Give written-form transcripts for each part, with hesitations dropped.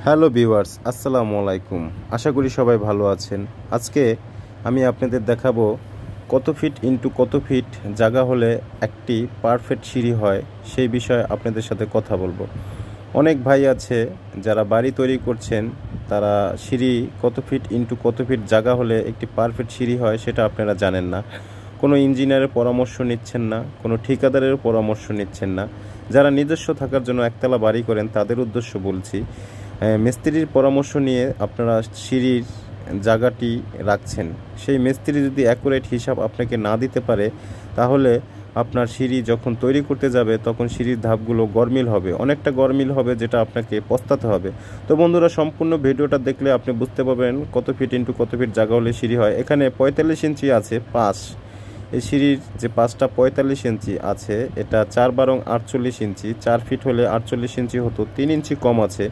Hello viewers, আসসালামু আলাইকুম। আশা করি সবাই ভালো আছেন। আজকে আমি আপনাদের দেখাবো কত ফিট ইনটু কত ফিট জায়গা হলে একটি পারফেক্ট সিঁড়ি হয়, সেই বিষয়ে আপনাদের সাথে কথা বলবো। অনেক ভাই আছে যারা বাড়ি তৈরি করছেন, তারা সিঁড়ি কত ফিট ইনটু কত ফিট জায়গা হলে একটি পারফেক্ট সিঁড়ি হয় সেটা আপনারা জানেন না। কোনো ইঞ্জিনিয়ারের পরামর্শ নিচ্ছেন না, কোনো ঠিকাদারের পরামর্শ নিচ্ছেন না। যারা নিজস্ব থাকার জন্য একতলা বাড়ি করেন তাদের উদ্দেশ্য বলছি, মিস্ত্রির পরামর্শ নিয়ে আপনারা সিঁড়ির জায়গাটি রাখছেন। সেই মিস্ত্রি যদি অ্যাকুরেট হিসাব আপনাকে না দিতে পারে, তাহলে আপনার সিঁড়ি যখন তৈরি করতে যাবে তখন সিঁড়ির ধাপগুলো গরমিল হবে, অনেকটা গরমিল হবে, যেটা আপনাকে পস্তাতে হবে। তো বন্ধুরা, সম্পূর্ণ ভিডিওটা দেখলে আপনি বুঝতে পারবেন কত ফিট ইনটু কত ফিট জায়গা হলে সিঁড়ি হয়। এখানে 45 ইঞ্চি আছে পাশ। এই সিঁড়ির যে পাশটা 45 ইঞ্চি আছে, এটা 4 × 48 ইঞ্চি। 4 ফিট হলে 48 ইঞ্চি হতো, 3 ইঞ্চি কম আছে।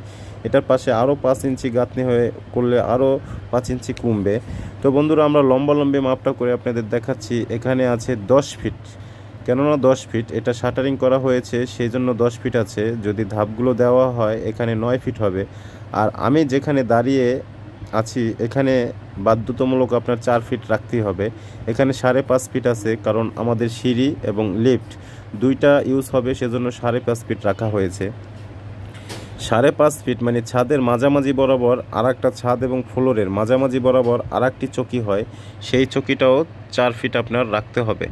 এটার পাশে আরও 5 ইঞ্চি গাঁথনি হয়ে করলে আরও 5 ইঞ্চি কমবে। তো বন্ধুরা, আমরা লম্বি মাপটা করে আপনাদের দেখাচ্ছি। এখানে আছে 10 ফিট। কেননা 10 ফিট এটা শাটারিং করা হয়েছে, সেই জন্য 10 ফিট আছে। যদি ধাপগুলো দেওয়া হয় এখানে 9 ফিট হবে। আর আমি যেখানে দাঁড়িয়ে আছি এখানে বাধ্যতামূলক আপনার 4 ফিট রাখতেই হবে। এখানে 5.5 ফিট আছে, কারণ আমাদের সিঁড়ি এবং লিফট দুইটা ইউজ হবে, সেজন্য 5.5 ফিট রাখা হয়েছে। 5.5 ফিট মানে ছাদের মাঝামাঝি বরাবর আর একটা ছাদ এবং ফ্লোরের মাঝামাঝি বরাবর আর একটি চকি হয়, সেই চকিটাও 4 ফিট আপনার রাখতে হবে।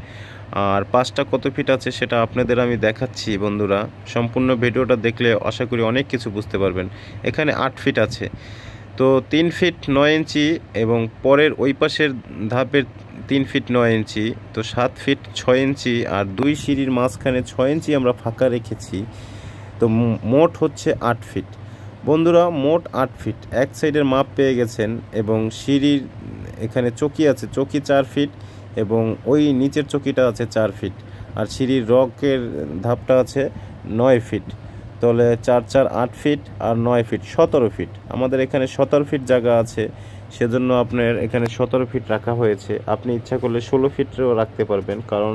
আর পাঁচটা কত ফিট আছে সেটা আপনাদের আমি দেখাচ্ছি। বন্ধুরা, সম্পূর্ণ ভিডিওটা দেখলে আশা করি অনেক কিছু বুঝতে পারবেন। এখানে 8 ফিট আছে, তো 3 ফিট 9 ইঞ্চি এবং পরের ওই পাশের ধাপের 3 ফিট 9 ইঞ্চি, তো 7 ফিট 6 ইঞ্চি। আর দুই সিঁড়ির মাঝখানে 6 ইঞ্চি আমরা ফাঁকা রেখেছি, তো মোট হচ্ছে 8 ফিট। বন্ধুরা, মোট 8 ফিট এক সাইডের মাপ পেয়ে গেছেন। এবং সিঁড়ির এখানে চকি আছে, চকি 4 ফিট এবং ওই নিচের চকিটা আছে 4 ফিট। আর সিঁড়ির রকের ধাপটা আছে 9 ফিট। তাহলে 4 4 8 ফিট আর 9 ফিট 17 ফিট। আমাদের এখানে 17 ফিট জায়গা আছে, সেজন্য আপনার এখানে 17 ফিট রাখা হয়েছে। আপনি ইচ্ছা করলে 16 ফিটও রাখতে পারবেন, কারণ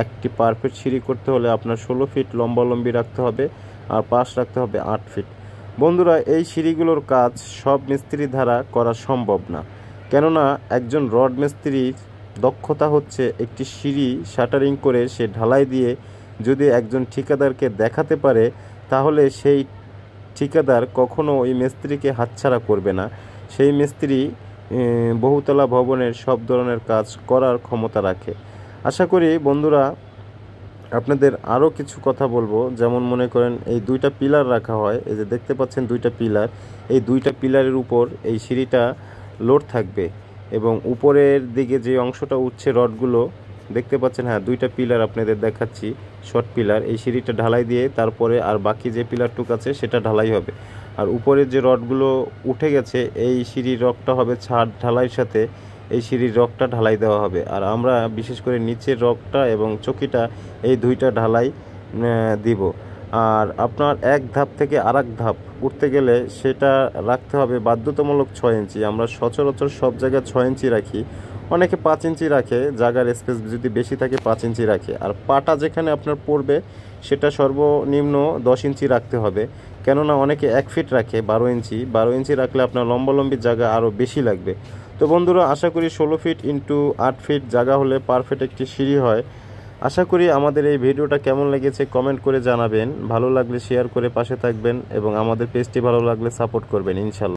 একটি পারফেক্ট সিঁড়ি করতে হলে আপনার 16 ফিট লম্বালম্বি রাখতে হবে আর পাশ রাখতে হবে 8 ফিট। বন্ধুরা, এই সিঁড়িগুলোর কাজ সব মিস্ত্রি দ্বারা করা সম্ভব না, কেননা একজন রড মিস্ত্রির দক্ষতা হচ্ছে একটি সিঁড়ি শাটারিং করে সে ঢালাই দিয়ে যদি একজন ঠিকাদারকে দেখাতে পারে, তাহলে সেই ঠিকাদার কখনো ওই মিস্ত্রিকে হাতছাড়া করবে না। সেই মিস্ত্রি বহুতলা ভবনের সব ধরনের কাজ করার ক্ষমতা রাখে। আশা করি বন্ধুরা আপনাদের আরও কিছু কথা বলবো। যেমন মনে করেন এই 2টা পিলার রাখা হয়, এই যে দেখতে পাচ্ছেন 2টা পিলার, এই 2টা পিলারের উপর এই সিঁড়িটা লোড থাকবে। এবং উপরের দিকে যে অংশটা উঠছে রডগুলো দেখতে পাচ্ছেন, হ্যাঁ 2টা পিলার আপনাদের দেখাচ্ছি, শর্ট পিলার। এই সিঁড়িটা ঢালাই দিয়ে তারপরে আর বাকি যে পিলারটুক আছে সেটা ঢালাই হবে। আর উপরের যে রডগুলো উঠে গেছে, এই সিঁড়ির রডটা হবে ছাদ ঢালাইয়ের সাথে এই সিঁড়ির রডটা ঢালাই দেওয়া হবে। আর আমরা বিশেষ করে নিচের রডটা এবং চকিটা এই 2টা ঢালাই দিব। আর আপনার এক ধাপ থেকে আরেক ধাপ উঠতে গেলে সেটা রাখতে হবে বাধ্যতামূলক 6 ইঞ্চি। আমরা সচরাচর সব জায়গায় 6 ইঞ্চি রাখি, অনেকে 5 ইঞ্চি রাখে, জায়গার স্পেস যদি বেশি থাকে 5 ইঞ্চি রাখে। আর পাটা যেখানে আপনার পড়বে সেটা সর্বনিম্ন 10 ইঞ্চি রাখতে হবে, কেননা অনেকে 1 ফিট রাখে 12 ইঞ্চি। 12 ইঞ্চি রাখলে আপনার লম্বালম্বির জায়গা আরও বেশি লাগবে। তো বন্ধুরা, আশা করি 16 ফিট ইন্টু 8 ফিট জায়গা হলে পারফেক্ট একটি সিঁড়ি হয়। আশা করি আমাদের এই ভিডিওটা কেমন লেগেছে কমেন্ট করে জানাবেন। ভালো লাগলে শেয়ার করে পাশে থাকবেন এবং আমাদের পেজটি ভালো লাগলে সাপোর্ট করবেন ইনশাল্লাহ।